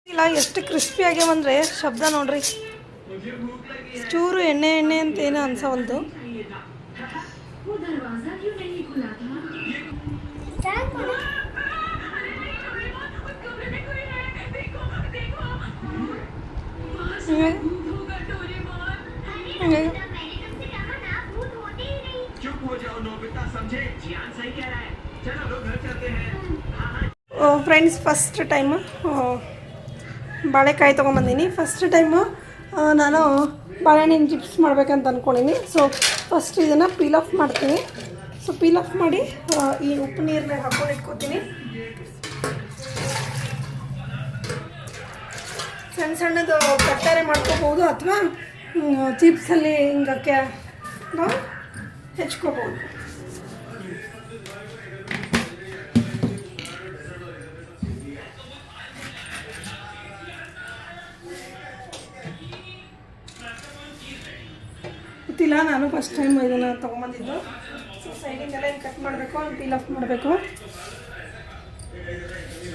ಇಲ್ಲ ಎಷ್ಟು ಕ್ರಿಸ್ಪಿ ಆಗ್ಯಾವಂದ್ರೆ ಶಬ್ದ ನೋಡ್ರಿ. ಚೂರು ಎಣ್ಣೆ ಅಂತ ಏನೋ ಅನ್ಸವಲ್ದು. ಫ್ರೆಂಡ್ಸ್, ಫಸ್ಟ್ ಟೈಮ್ ಬಾಳೆಕಾಯಿ ತೊಗೊಂಬಂದೀನಿ. ಫಸ್ಟ್ ಟೈಮು ನಾನು ಬಾಳೆಹಣ್ಣಿನ ಚಿಪ್ಸ್ ಮಾಡ್ಬೇಕಂತ ಅಂದ್ಕೊಂಡಿನಿ. ಸೊ ಫಸ್ಟ್ ಇದನ್ನು ಪೀಲ್ ಆಫ್ ಮಾಡ್ತೀನಿ. ಸೊ ಪೀಲ್ ಆಫ್ ಮಾಡಿ ಈ ಉಪ್ಪು ನೀರನ್ನ ಹಾಕ್ಕೊಂಡು ಇಟ್ಕೊತೀನಿ. ಸಣ್ಣ ಸಣ್ಣದು ಕಟ್ಟಾರೆ ಮಾಡ್ಕೋಬೋದು ಅಥವಾ ಚಿಪ್ಸಲ್ಲಿ ಹಿಂಗಕ್ಕೆ ನಾವು ಹೆಚ್ಕೋಬೋದು. ಗೊತ್ತಿಲ್ಲ, ನಾನು ಫಸ್ಟ್ ಟೈಮ್ ಇದನ್ನು ತೊಗೊಂಬಂದಿದ್ದು. ಸೊ ಸೈಡಿಂದೆಲ್ಲ ಹಿಂಗೆ ಕಟ್ ಮಾಡಬೇಕು, ಪೀಲ್ ಆಫ್ ಮಾಡಬೇಕು.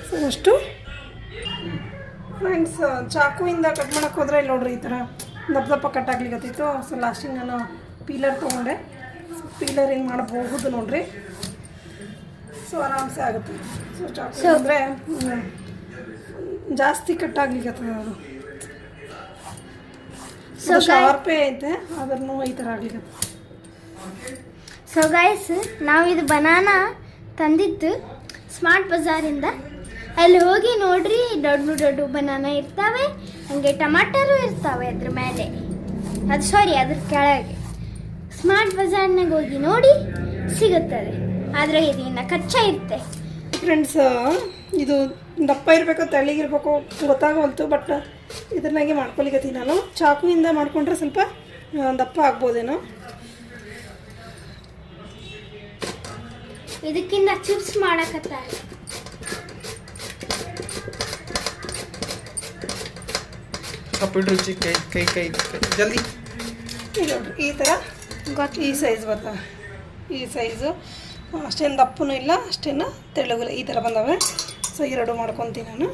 ಸೊ ಅಷ್ಟು ಫ್ರೆಂಡ್ಸ್, ಚಾಕುವಿಂದ ಕಟ್ ಮಾಡೋಕ್ಕೆ ಹೋದರೆ ಇಲ್ಲಿ ನೋಡ್ರಿ ಈ ಥರ ದಪ್ಪ ದಪ್ಪ ಕಟ್ ಆಗ್ಲಿಕ್ಕತ್ತಿತ್ತು. ಸೊ ಲಾಸ್ಟಿಗೆ ನಾನು ಪೀಲರ್ ತೊಗೊಂಡೆ. ಸೊ ಪೀಲರ್ ಹಿಂಗೆ ಮಾಡಬಹುದು ನೋಡ್ರಿ. ಸೊ ಆರಾಮ್ಸೆ ಆಗುತ್ತೆ. ಸೊ ಚಾಕು ಅಂದರೆ ಜಾಸ್ತಿ ಕಟ್ ಆಗ್ಲಿಕ್ಕತ್ತದ ಅದು. ಸೊ ಶಾರ್ಪೇ ಐತೆ, ಆದ್ರೂ ಈ ಥರ ಆಗ್ಲಿಕ್ಕತ್ತ. ಸೊ ಗೈಸ್, ನಾವು ಇದು ಬನಾನಾ ತಂದಿದ್ದು ಸ್ಮಾರ್ಟ್ ಬಜಾರಿಂದ. ಅಲ್ಲಿ ಹೋಗಿ ನೋಡ್ರಿ, ದೊಡ್ಡ ದೊಡ್ಡ ಬನಾನಾ ಇರ್ತವೆ, ಹಾಗೆ ಟಮಾಟರು ಇರ್ತವೆ ಅದ್ರ ಮೇಲೆ, ಅದ್ರ ಕೆಳಗೆ. ಸ್ಮಾರ್ಟ್ ಬಜಾರ್ನಾಗ ಹೋಗಿ ನೋಡಿ ಸಿಗುತ್ತದೆ. ಆದರೆ ಇದು ಇನ್ನು ಕಚ್ಚಾ ಇರುತ್ತೆ. ಫ್ರೆಂಡ್ಸ್, ಇದು ದಪ್ಪ ಇರಬೇಕು ತೆಳ್ಳಗಿರ್ಬೇಕು ಗೊತ್ತಾಗವಲ್ತು. ಬಟ್ ಇದನ್ನಾಗೆ ಮಾಡ್ಕೊಲಿಕತ್ತೀನಿ ನಾನು. ಚಾಕುವಿಂದ ಮಾಡ್ಕೊಂಡ್ರೆ ಸ್ವಲ್ಪ ದಪ್ಪ ಆಗ್ಬೋದೇನೋ. ಇದಕ್ಕಿಂತ ಚಿಪ್ಸ್ ಮಾಡಕತ್ತಾರೆ. ರುಚಿ ಕೈ ಕೈ ಜಲ್ದಿ ಈ ಥರ ಈ ಸೈಜ್ ಬರ್ತವೆ. ಈ ಸೈಜು ಅಷ್ಟೇನು ದಪ್ಪನೂ ಇಲ್ಲ, ಅಷ್ಟೇನು ತೆಳ್ಳಗಿಲ್ಲ, ಈ ಥರ ಬಂದವೆ. ಸೊ ಎರಡು ಮಾಡ್ಕೊತೀನಿ ನಾನು.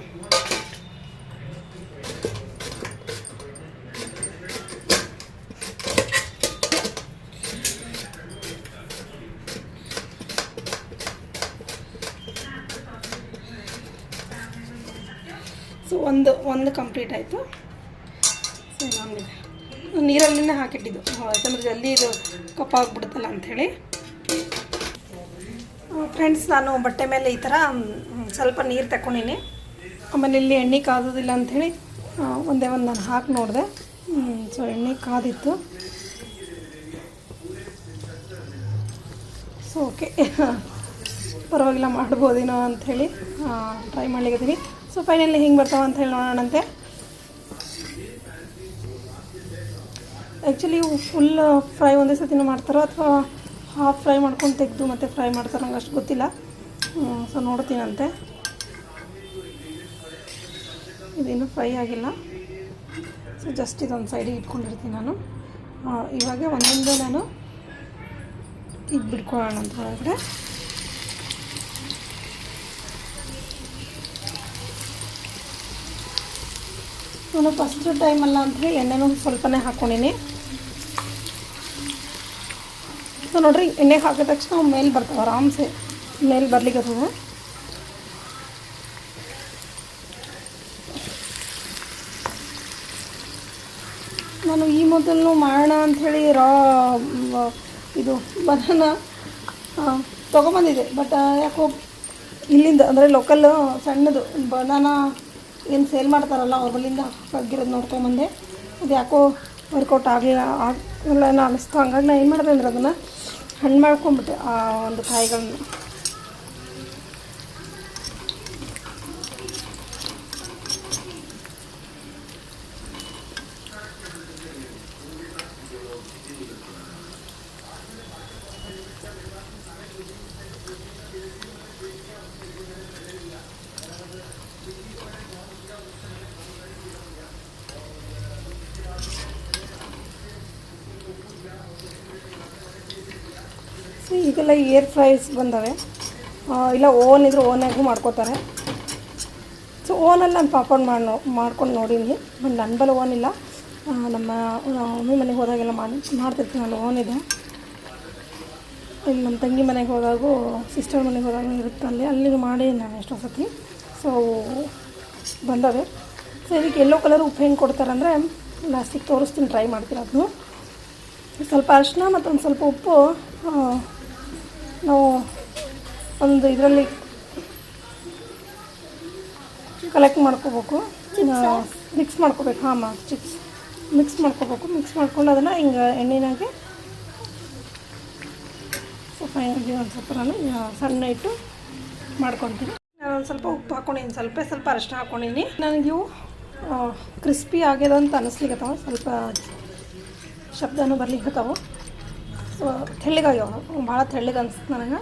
ಸೊ ಒಂದು ಕಂಪ್ಲೀಟ್ ಆಯಿತು. ಸೊ ಇನ್ನೊಂದಿದೆ, ನೀರಲ್ಲಿನೇ ಹಾಕಿಟ್ಟಿದ್ದು, ಯಾಕಂದರೆ ಜಲ್ದಿ ಇದು ಕಪ್ಪಾಗ್ಬಿಡುತ್ತಲ್ಲ ಅಂಥೇಳಿ. ಫ್ರೆಂಡ್ಸ್, ನಾನು ಬಟ್ಟೆ ಮೇಲೆ ಈ ಥರ ಸ್ವಲ್ಪ ನೀರು ತಗೊಂಡಿನಿ. ಆಮೇಲೆ ಇಲ್ಲಿ ಎಣ್ಣೆ ಕಾದೋದಿಲ್ಲ ಅಂಥೇಳಿ ಒಂದೇ ಒಂದು ನಾನು ಹಾಕಿ ನೋಡಿದೆ. ಸೊ ಎಣ್ಣೆ ಕಾದಿತ್ತು. ಸೊ ಓಕೆ, ಪರವಾಗಿಲ್ಲ, ಮಾಡ್ಬೋದೇನೋ ಅಂಥೇಳಿ ಟ್ರೈ ಮಾಡ್ಲಿಕ್ಕೀನಿ. ಸೊ ಫೈನಲಿ ಹಿಂಗೆ ಬರ್ತಾವೆ ಅಂಥೇಳಿ ನೋಡೋಣಂತೆ. ಆ್ಯಕ್ಚುಲಿ ಫುಲ್ ಫ್ರೈ ಒಂದೇ ಸತಿನೂ ಮಾಡ್ತಾರೋ ಅಥವಾ ಹಾಫ್ ಫ್ರೈ ಮಾಡ್ಕೊಂಡು ತೆಗೆದು ಮತ್ತೆ ಫ್ರೈ ಮಾಡ್ತಾರೆ, ನಂಗೆ ಅಷ್ಟು ಗೊತ್ತಿಲ್ಲ. ಸೊ ನೋಡ್ತೀನಂತೆ. ಇದೇನು ಫ್ರೈ ಆಗಿಲ್ಲ. ಸೊ ಜಸ್ಟ್ ಇದೊಂದು ಸೈಡಿಗೆ ಇಟ್ಕೊಂಡಿರ್ತೀನಿ ನಾನು. ಇವಾಗ ಒಂದೊಂದು ನಾನು ಇದು ಬಿಡ್ಕೊಳ್ಳೋಣ ಅಂತ ಒಳಗಡೆ. ನಾನು ಫಸ್ಟ್ ಟೈಮ್ ಅಲ್ಲ ಅಂಥೇಳಿ ಎಣ್ಣೆನೂ ಸ್ವಲ್ಪನೇ ಹಾಕ್ಕೊಂಡಿನಿ. ಸೊ ನೋಡ್ರಿ, ಎಣ್ಣೆಗೆ ಹಾಕಿದ ತಕ್ಷಣ ಮೇಲೆ ಬರ್ತಾವೆ, ಆರಾಮ್ಸೆ ಮೇಲೆ ಬರ್ಲಿಕ್ಕತ್ತದ. ನಾನು ಈ ಮೊದಲು ಮಾಡೋಣ ಅಂಥೇಳಿ ಇದು ಬನಾನ ತೊಗೊಂಬಂದಿದ್ದೆ. ಬಟ್ ಯಾಕೋ ಇಲ್ಲಿಂದ ಅಂದರೆ ಲೋಕಲ್ ಸಣ್ಣದು ಬನಾನ ಏನು ಸೇಲ್ ಮಾಡ್ತಾರಲ್ಲ ಅವ್ರ ಬಲ್ಲಿಂದ ಆಗಿರೋದು ನೋಡ್ಕೊಂಬಂದೆ. ಅದು ಯಾಕೋ ವರ್ಕೌಟ್ ಆಗಲಿಲ್ಲ ಏನೋ ಅನ್ನಿಸ್ತು. ಹಂಗಾಗಿ ನಾನು ಏನು ಮಾಡಿದೆ ಅಂದರೆ ಅದನ್ನು ಹಣ್ಣು ಮಾಡ್ಕೊಂಬಿಟ್ಟೆ ಆ ಒಂದು ಕಾಯಿಗಳನ್ನ. ಈಗೆಲ್ಲ ಏರ್ ಫ್ರೈಸ್ ಬಂದವೆ, ಇಲ್ಲ ಓವನ್ ಇದ್ರೆ ಓವನ್ನಾಗೂ ಮಾಡ್ಕೋತಾರೆ. ಸೊ ಸೊ ಓನಲ್ಲಿ ನಾನು ಪಾಪ್ಕಾರ್ನ್ ಮಾಡ್ಕೊಂಡು ನೋಡೀನಿ. ಬಟ್ ನನ್ನ ಬಲ್ಲ ಓನ್ ಇಲ್ಲ. ನಮ್ಮ ಮಮ್ಮಿ ಮನೆಗೆ ಹೋದಾಗೆಲ್ಲ ಮಾಡ್ತಿರ್ತೀನಿ. ನಾನು ಓನ್ ಇದೆ. ಇಲ್ಲಿ ನಮ್ಮ ತಂಗಿ ಮನೆಗೆ ಹೋದಾಗೂ ಸಿಸ್ಟರ್ ಮನೆಗೆ ಹೋದಾಗ ಇರುತ್ತೆ ಅಲ್ಲಿಗೆ ಮಾಡಿ ನಾನು ಎಷ್ಟೋ ಸತಿ. ಸೊ ಬಂದವೆ. ಸೊ ಇದಕ್ಕೆ ಯೆಲ್ಲೋ ಕಲರ್ ಉಪ್ಪು ಹೆಂಗೆ ಕೊಡ್ತಾರಂದರೆ ಲಾಸ್ಟಿಗೆ ತೋರಿಸ್ತೀನಿ, ಟ್ರೈ ಮಾಡ್ತೀನಿ. ಅದನ್ನು ಸ್ವಲ್ಪ ಅರಿಶಿನ ಮತ್ತು ಒಂದು ಸ್ವಲ್ಪ ಉಪ್ಪು ನಾವು ಒಂದು ಇದರಲ್ಲಿ ಕಲೆಕ್ಟ್ ಮಾಡ್ಕೋಬೇಕು, ಮಿಕ್ಸ್ ಮಾಡ್ಕೋಬೇಕು. ಚಿಪ್ಸ್ ಮಿಕ್ಸ್ ಮಾಡ್ಕೋಬೇಕು. ಮಿಕ್ಸ್ ಮಾಡ್ಕೊಂಡು ಅದನ್ನು ಹಿಂಗೆ ಎಣ್ಣೆನಾಗೆ ಫೈನಲಿ ಒಂದು ಸ್ವಲ್ಪ ನಾನು ಸಣ್ಣ ಇಟ್ಟು ಮಾಡ್ಕೊತೀನಿ. ನಾನು ಒಂದು ಸ್ವಲ್ಪ ಉಪ್ಪು ಹಾಕ್ಕೊಂಡಿನಿ, ಸ್ವಲ್ಪ ಅರಿಶಿನ ಹಾಕ್ಕೊಂಡಿನಿ. ನನಗೆ ಇವು ಕ್ರಿಸ್ಪಿ ಆಗ್ಯದ ಅಂತ ಅನ್ನಿಸ್ಲಿಕ್ಕತ್ತಾವ. ಸ್ವಲ್ಪ ಶಬ್ದನೂ ಬರ್ಲಿಕ್ಕತ್ತಾವ. ಸೊ ತೆಳ್ಳಗಾಗ್ಯಾವ, ಭಾಳ ತೆಳ್ಳಗೆ ಅನಿಸುತ್ತೆ ನನಗೆ.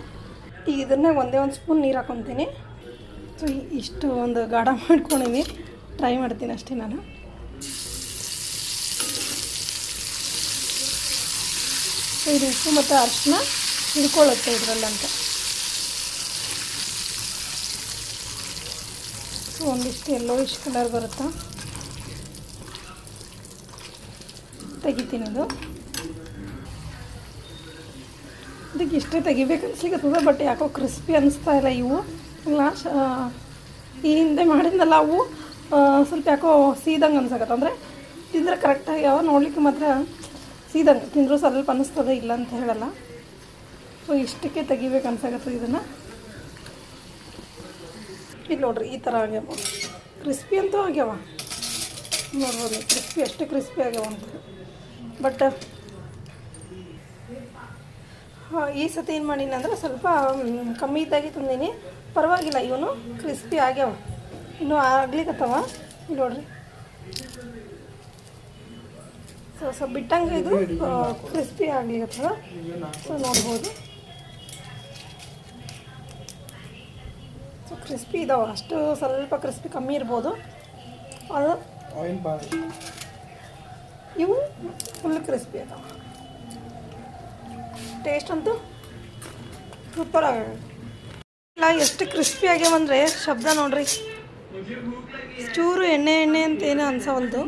ಈಗ ಇದನ್ನೇ ಒಂದೇ ಒಂದು ಸ್ಪೂನ್ ನೀರು ಹಾಕ್ಕೊತೀನಿ. ಸೊ ಇಷ್ಟು ಒಂದು ಗಾಢ ಮಾಡ್ಕೊಂಡಿನಿ, ಟ್ರೈ ಮಾಡ್ತೀನಿ ಅಷ್ಟೇ ನಾನು. ಸೊ ಇದು ಉಪ್ಪು ಮತ್ತು ಅರಿಶಿನ ಹಿಡ್ಕೊಳ್ಳುತ್ತೆ ಇದರಲ್ಲಂತ. ಸೊ ಒಂದಿಷ್ಟು ಯೆಲ್ಲೋಯಿಶ್ ಕಲರ್ ಬರುತ್ತಾ, ತೆಗಿತೀನಿ. ಅದು ಇದಕ್ಕೆ ಇಷ್ಟೇ ತೆಗಿಬೇಕು ಅನ್ಸ್ಲಿಕ್ಕತ್ತದ. ಬಟ್ ಯಾಕೋ ಕ್ರಿಸ್ಪಿ ಅನಿಸ್ತಾ ಇಲ್ಲ ಇವು. ಈ ಹಿಂದೆ ಮಾಡಿದ್ನಲ್ಲ ಅವು ಸ್ವಲ್ಪ ಯಾಕೋ ಸೀದಂಗೆ ಅನ್ಸಕತ್ತ. ಅಂದರೆ ತಿಂದರೆ ಕರೆಕ್ಟಾಗಿ ಯಾವ ನೋಡ್ಲಿಕ್ಕೆ ಮಾತ್ರ ಸೀದಂಗೆ ತಿಂದರೂ ಸ್ವಲ್ಪ ಅನ್ನಿಸ್ತದೆ, ಇಲ್ಲ ಅಂತ ಹೇಳಲ್ಲ. ಸೊ ಇಷ್ಟಕ್ಕೆ ತೆಗಿಬೇಕು ಅನ್ಸಕತ್ತದ ಇದನ್ನು. ಇದು ನೋಡ್ರಿ ಈ ಥರ ಆಗ್ಯಾವ. ಕ್ರಿಸ್ಪಿ ಅಂತೂ ಆಗ್ಯಾವ, ನೋಡ್ಬೋದು. ಕ್ರಿಸ್ಪಿ ಅಷ್ಟೇ ಕ್ರಿಸ್ಪಿ ಆಗ್ಯಾವ ಅಂತ. ಬಟ್ ಈ ಸತಿ ಏನು ಮಾಡೀನಿ ಅಂದರೆ ಸ್ವಲ್ಪ ಕಮ್ಮಿ ಇದ್ದಾಗಿ ತಂದೀನಿ. ಪರವಾಗಿಲ್ಲ, ಇವನು ಕ್ರಿಸ್ಪಿ ಆಗ್ಯಾವ, ಇನ್ನೂ ಆಗ್ಲಿಕ್ಕತ್ತವ. ನೋಡ್ರಿ ಸ್ವಲ್ಪ ಬಿಟ್ಟಂಗೆ ಇದು ಕ್ರಿಸ್ಪಿ ಆಗ್ಲಿಕ್ಕತ್ತದ. ಸೊ ನೋಡ್ಬೋದು. ಸೊ ಕ್ರಿಸ್ಪಿ ಇದಾವೆ, ಅಷ್ಟು ಸ್ವಲ್ಪ ಕ್ರಿಸ್ಪಿ ಕಮ್ಮಿ ಇರ್ಬೋದು. ಅದು ಇವು ಫುಲ್ ಕ್ರಿಸ್ಪಿ ಅದಾವೆ. ಟೇಸ್ಟ್ ಅಂತೂ ಸೂಪರ್ ಆಗ್ಯಾವ. ಎಷ್ಟು ಕ್ರಿಸ್ಪಿ ಆಗ್ಯಾವಂದರೆ ಶಬ್ದ ನೋಡ್ರಿ. ಚೂರು ಎಣ್ಣೆ ಅಂತ ಏನೋ ಅನ್ಸವಲ್ದು.